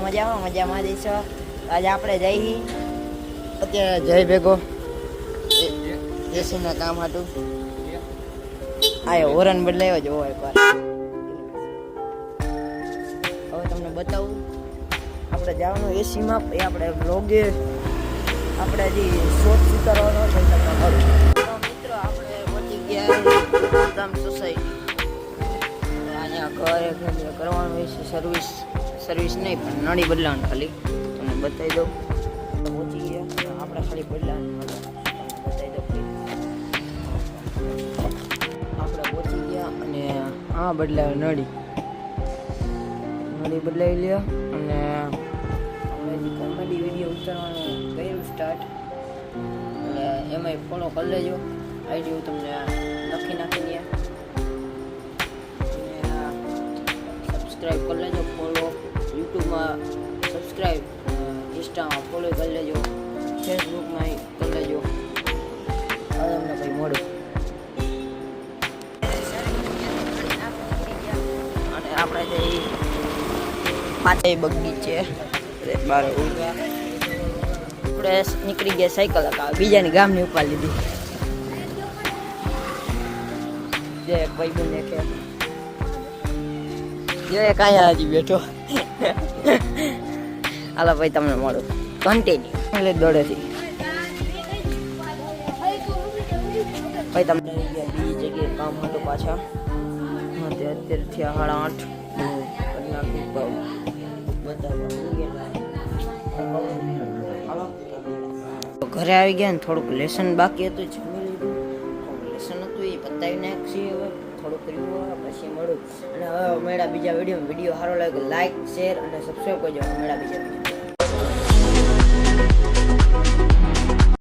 બધા મજામાં જઈશો. આજે આપણે જઈ અત્યારે જય ભેગો એસીના કામ હતું. આ હોરન બદલાયો જોવો એકવાર. હવે તમને બતાવું આપણે જવાનું એસીમાં. એ આપણે બ્લોગે આપણે હજી શોર્ટ ઉતારવાનો છે તમને મળું. મિત્રો આપણે પહોંચી ગયા ગામ સોસાયટી. અહીંયા ઘરે કરવાનું હોય છે સર્વિસ નહીં પણ નળી બદલાવાનું ખાલી તમને બતાવી દઉં. પહોંચી ગયા આપણે ખાલી બદલાવાનું બતાવી દઉં. આપણે પહોંચી ગયા અને આ બદલાવી નળી બદલાવી લ્યો. અને કોમેડી વિડીયો ઉતારવાનું કર્યું સ્ટાર્ટ. એટલે એમાંય ફોલો કરી લેજો. આઈડી તમને લખી નાખી સબસ્ક્રાઈબ કરી લેજો. ફોલો યુટ્યુબમાં સબસ્ક્રાઈબ, ઇન્સ્ટામાં ફોલો કરી લેજો, ફેસબુકમાં કરી લેજો. હવે તમને કંઈ મળું. અને આપણે જે પાછે બગીચે બાર આપણે નીકળી ગયા સાયકલ હકાવે. બીજાની ગામની ઉપાડ લીધી. જે ભાઈ બને કે જે કાંઈ હજી બેઠો. હાલો ભાઈ તમને મળું કન્ટિન્યુ એટલે દોડેથી ભાઈ તમને બીજી જગ્યાએ કામ હતું પાછા. અત્યારે થયા 8:30. ઘરે આવી ગયા ને થોડુંક લેસન બાકી હતું. જમી લીધું. લેસન હતું એ પતાવી નાખીએ. હવે થોડુંક કર્યું પછી મળું. અને હવે મેળા બીજા વિડીયો સારો લાગે લાઈક શેર અને સબસ્ક્રાઈબ કરજો. મેળા બીજા વિડીયો.